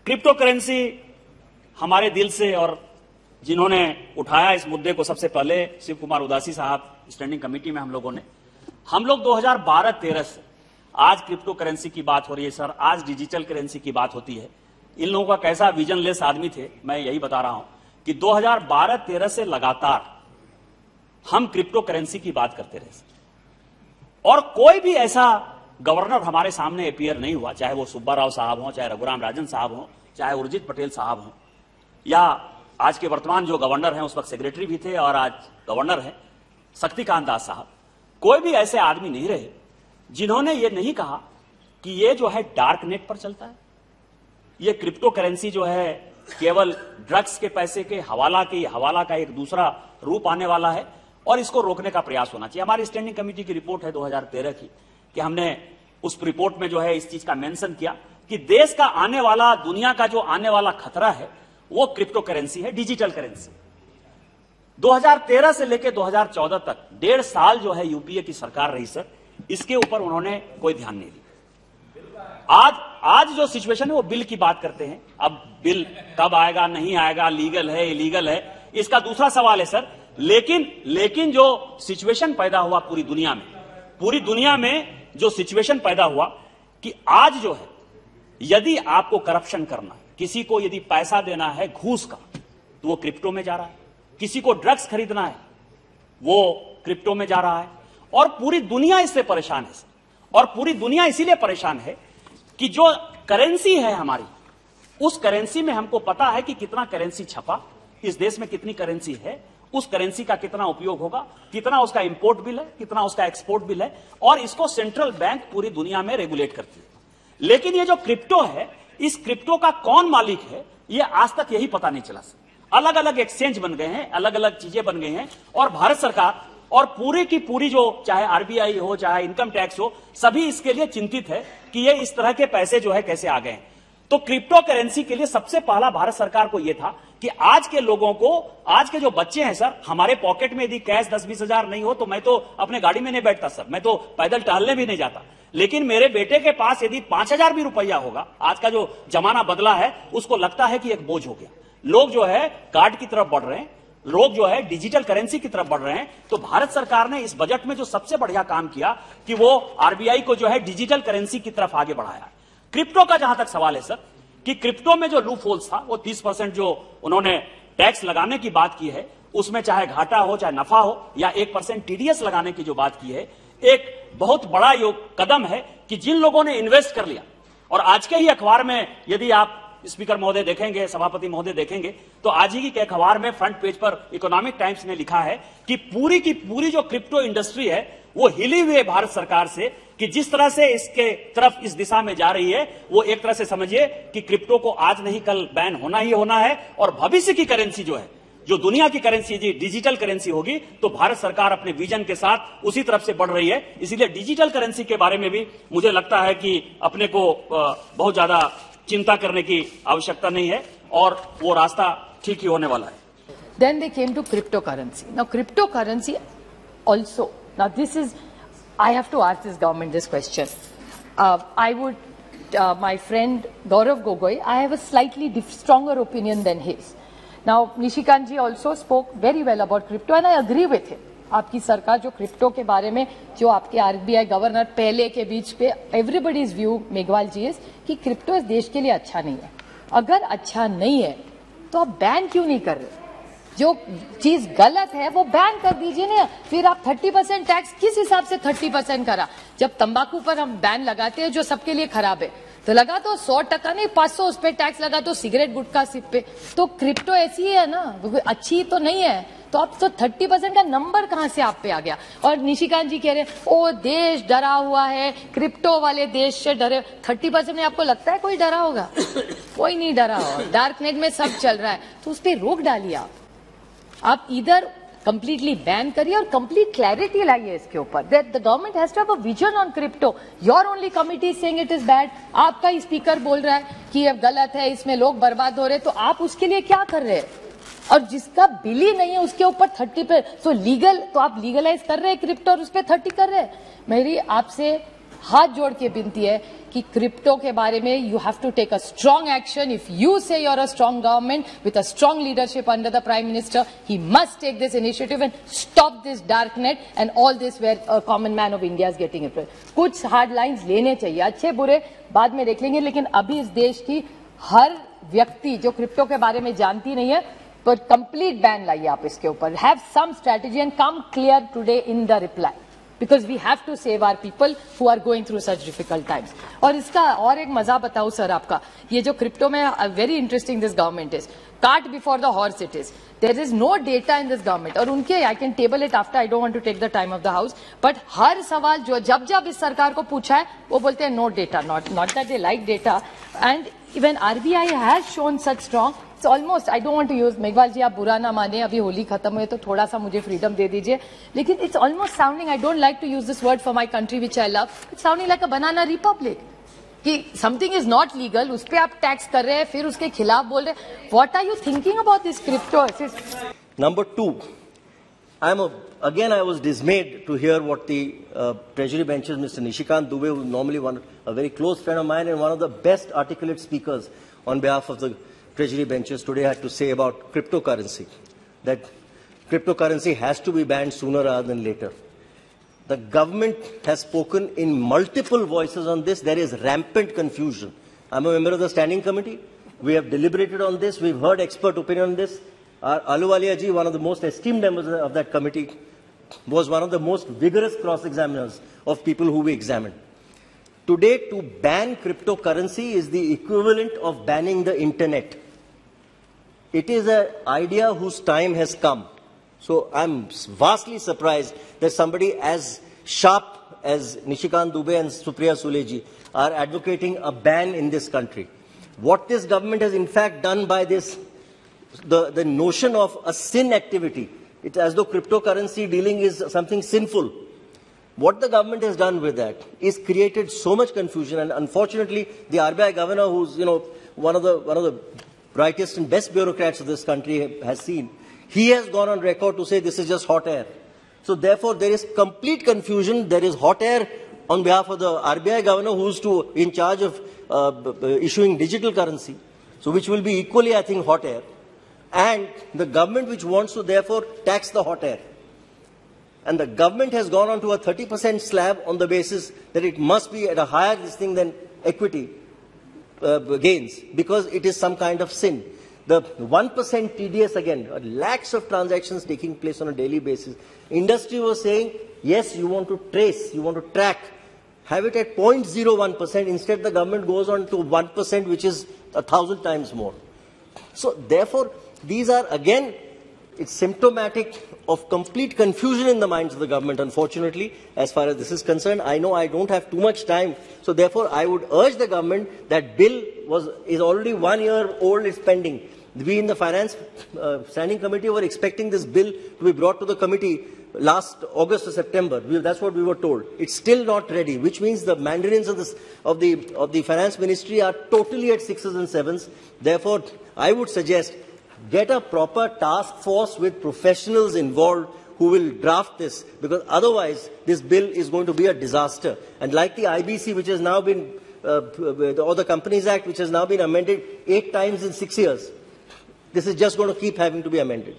Crypto currency हमारे दिल से, और जिन्होंने उठाया इस मुद्दे को सबसे पहले शिव कुमार उदासी साहब, स्टैंडिंग कमेटी में हम लोग 2012-13 से आज क्रिप्टो करेंसी की बात हो रही है सर, आज डिजिटल करेंसी की बात होती है। इन लोगों का कैसा विजनलेस आदमी थे, मैं यही बता रहा हूं कि 2012-13 से लगातार हम क्रिप्टो करेंसी की बात करते रहे और कोई भी ऐसा गवर्नर हमारे सामने अपीयर नहीं हुआ, चाहे वो सुब्बा राव साहब हो, चाहे रघुराम राजन साहब हो, चाहे उर्जित पटेल साहब हो, या आज के वर्तमान जो गवर्नर हैं, उस वक्त सेक्रेटरी भी थे और आज गवर्नर हैं शक्तिकांत दास साहब। कोई भी ऐसे आदमी नहीं रहे जिन्होंने ये नहीं कहा कि ये जो है डार्क नेट पर चलता है, ये क्रिप्टो करेंसी जो है केवल ड्रग्स के पैसे के हवाला का एक दूसरा रूप आने वाला है और इसको रोकने का प्रयास होना चाहिए। हमारी स्टैंडिंग कमेटी की रिपोर्ट है 2013 की, कि हमने उस रिपोर्ट में जो है इस चीज का मेंशन किया कि देश का आने वाला, दुनिया का जो आने वाला खतरा है वो क्रिप्टो करेंसी है, डिजिटल करेंसी। 2013 से लेकर 2014 तक 1.5 साल जो है यूपीए की सरकार रही सर, इसके ऊपर उन्होंने कोई ध्यान नहीं दिया। आज जो सिचुएशन है वो बिल की बात करते हैं। अब बिल कब आएगा, नहीं आएगा, लीगल है, इलीगल है, इसका दूसरा सवाल है सर। लेकिन जो सिचुएशन पैदा हुआ पूरी दुनिया में जो सिचुएशन पैदा हुआ कि आज जो है, यदि आपको करप्शन करना है, किसी को यदि पैसा देना है घूस का, तो वो क्रिप्टो में जा रहा है। किसी को ड्रग्स खरीदना है वो क्रिप्टो में जा रहा है और पूरी दुनिया इससे परेशान है सर। और पूरी दुनिया इसीलिए परेशान है कि जो करेंसी है हमारी, उस करेंसी में हमको पता है कि कितना करेंसी छपा, इस देश में कितनी करेंसी है, उस करेंसी का कितना उपयोग होगा, कितना उसका इंपोर्ट बिल है, कितना उसका एक्सपोर्ट बिल है, और इसको सेंट्रल बैंक पूरी दुनिया में रेगुलेट करती है। लेकिन ये जो क्रिप्टो है, इस क्रिप्टो का कौन मालिक है, ये आज तक यही पता नहीं चला सर। अलग अलग एक्सचेंज बन गए हैं, अलग अलग चीजें बन गई हैं, और भारत सरकार और पूरी की पूरी जो चाहे आरबीआई हो, चाहे इनकम टैक्स हो, सभी इसके लिए चिंतित है कि ये इस तरह के पैसे जो है कैसे आ गए हैं। तो क्रिप्टो करेंसी के लिए सबसे पहला भारत सरकार को यह था कि आज के लोगों को, आज के जो बच्चे हैं सर, हमारे पॉकेट में यदि कैश 10-20 हजार नहीं हो तो मैं तो अपने गाड़ी में नहीं बैठता सर, मैं तो पैदल टहलने भी नहीं जाता। लेकिन मेरे बेटे के पास यदि 5,000 भी रुपया होगा, आज का जो जमाना बदला है, उसको लगता है कि एक बोझ हो गया। लोग जो है कार्ड की तरफ बढ़ रहे हैं, लोग जो है डिजिटल करेंसी की तरफ बढ़ रहे हैं। तो भारत सरकार ने इस बजट में जो सबसे बढ़िया काम किया कि वो आरबीआई को जो है डिजिटल करेंसी की तरफ आगे बढ़ाया। क्रिप्टो का जहां तक सवाल है सर, कि क्रिप्टो में जो लूप होल्स था, वो 30% जो उन्होंने टैक्स लगाने की बात की है, उसमें चाहे घाटा हो, चाहे नफा हो, या 1% टीडीएस लगाने की जो बात की है, एक बहुत बड़ा कदम है कि जिन लोगों ने इन्वेस्ट कर लिया। और आज के ही अखबार में यदि आप स्पीकर महोदय देखेंगे, सभापति महोदय देखेंगे, तो आज ही के अखबार में फ्रंट पेज पर इकोनॉमिक टाइम्स ने लिखा है कि पूरी की पूरी जो क्रिप्टो इंडस्ट्री है वो हिली हुई है भारत सरकार से, कि जिस तरह से इसके तरफ इस दिशा में जा रही है, वो एक तरह से समझिए कि क्रिप्टो को आज नहीं कल बैन होना ही होना है। और भविष्य की करेंसी जो है, जो दुनिया की करेंसी डिजिटल करेंसी होगी, तो भारत सरकार अपने विजन के साथ उसी तरफ से बढ़ रही है। इसीलिए डिजिटल करेंसी के बारे में भी मुझे लगता है कि अपने को बहुत ज्यादा चिंता करने की आवश्यकता नहीं है और वो रास्ता ठीक ही होने वाला है। Then they came to cryptocurrency. Now cryptocurrency also, now this is, I have to ask this government this question. I would, my friend Gaurav Gogoi, I have a slightly stronger opinion than his. Now Nishikant ji also spoke very well about crypto and I agree with him. आपकी सरकार जो crypto के बारे में, जो आपके RBI governor पहले के बीच पे, everybody's view Meghwal ji is कि क्रिप्टो इस देश के लिए अच्छा नहीं है। अगर अच्छा नहीं है तो आप बैन क्यों नहीं कर रहे? जो चीज गलत है वो बैन कर दीजिए ना। फिर आप 30% टैक्स किस हिसाब से 30% करा? जब तंबाकू पर हम बैन लगाते हैं जो सबके लिए खराब है, तो लगा तो 100% नहीं 500 उस पे टैक्स लगा तो सिगरेट गुटखा सिप पे। तो क्रिप्टो ऐसी है ना, अच्छी तो नहीं है, तो अब तो 30% का नंबर कहां से आप पे आ गया? और निशिकांत जी कह रहे हैं ओ देश डरा हुआ है, क्रिप्टो वाले देश से डरे। 30% में आपको लगता है कोई डरा होगा? कोई नहीं डरा होगा। डार्क नेट में सब चल रहा है, तो उस पर रोक डालिए। आप इधर कंप्लीटली बैन करिए और कंप्लीट क्लैरिटी लाइए इसके ऊपर। The government has to have a vision on crypto. Your only committee saying it is bad. आपका ही स्पीकर बोल रहा है कि ये गलत है, इसमें लोग बर्बाद हो रहे, तो आप उसके लिए क्या कर रहे हैं? और जिसका बिल ही नहीं है उसके ऊपर 30 पे, तो लीगल, तो आप लीगलाइज कर रहे हैं क्रिप्टो और उस पर 30 कर रहे हैं। मेरी आपसे हाथ जोड़ के विनती है कि क्रिप्टो के बारे में you have to take a strong action. If you say you are a strong government with a strong leadership under the prime minister, he must take this initiative and stop this dark net and all this where a common man of India is getting it. कुछ hard lines लेने चाहिए, अच्छे बुरे बाद में देख लेंगे, लेकिन अभी इस देश की हर व्यक्ति जो क्रिप्टो के बारे में जानती नहीं है, पर कंप्लीट बैन लाइए आप इसके ऊपर. Have some strategy and come clear today in the reply, because we have to save our people who are going through such difficult times. और इसका और एक मजा बताऊं सर आपका, ये जो क्रिप्टो में very interesting this government is, cart before the horse it is. There is no data in this government. और उनके I can table it after, I don't want to take the time of the house, but हर सवाल जो जब इस सरकार को पूछा है वो बोलते हैं no data, not that they like data. And even RBI has shown such strong, it's almost, I don't want to use, Meghwal जी आप बुरा ना माने, अभी होली खत्म हुए तो थोड़ा सा मुझे फ्रीडम दे दीजिए, लेकिन it's almost sounding, I don't like to use this word for my country which I love, it's sounding like a banana republic. कि something is not legal, उस पे आप टैक्स कर रहे हैं, फिर उसके खिलाफ बोल रहे हैं. What are you thinking about this crypto? Number two, I was dismayed to hear what the Treasury benches, Mr. Nishikant Dubey, who is normally a very close friend of mine and one of the best articulate speakers on behalf of the Treasury benches today, had to say about cryptocurrency. That cryptocurrency has to be banned sooner rather than later. The government has spoken in multiple voices on this. There is rampant confusion. I'm a member of the standing committee. We have deliberated on this. We've heard expert opinion on this. Ahluwalia ji, one of the most esteemed members of that committee, was one of the most vigorous cross-examiners of people who we examined. Today, to ban cryptocurrency is the equivalent of banning the internet. It is an idea whose time has come. So I'm vastly surprised that somebody as sharp as Nishikant Dubey and Supriya Sule ji are advocating a ban in this country. What this government has in fact done by this, the notion of a sin activity, it's as though cryptocurrency dealing is something sinful. What the government has done with that is created so much confusion, and unfortunately the RBI governor, who's one of the brightest and best bureaucrats of this country, has seen, he has gone on record to say this is just hot air. So therefore there is complete confusion. There is hot air on behalf of the RBI governor, who's in charge of issuing digital currency, so which will be equally, I think, hot air, and the government which wants to therefore tax the hot air. And the government has gone on to a 30% slab on the basis that it must be at a higher thing than equity gains, because it is some kind of sin. The 1% TDS, again, lakhs of transactions taking place on a daily basis. Industry was saying, yes, you want to trace, you want to track, have it at 0.01%. Instead, the government goes on to 1%, which is 1,000 times more. So therefore, these are, again, it's symptomatic of complete confusion in the minds of the government, unfortunately, as far as this is concerned. I know I don't have too much time, so therefore I would urge the government, that bill is already 1 year old, it's pending. We in the Finance Standing Committee were expecting this bill to be brought to the committee last August or September. That's what we were told. It's still not ready, which means the mandarins of the Finance Ministry are totally at 6s and 7s. Therefore, I would suggest, get a proper task force with professionals involved who will draft this, because otherwise this bill is going to be a disaster. And like the IBC, which has now been, or the Companies Act, which has now been amended 8 times in 6 years, this is just going to keep having to be amended.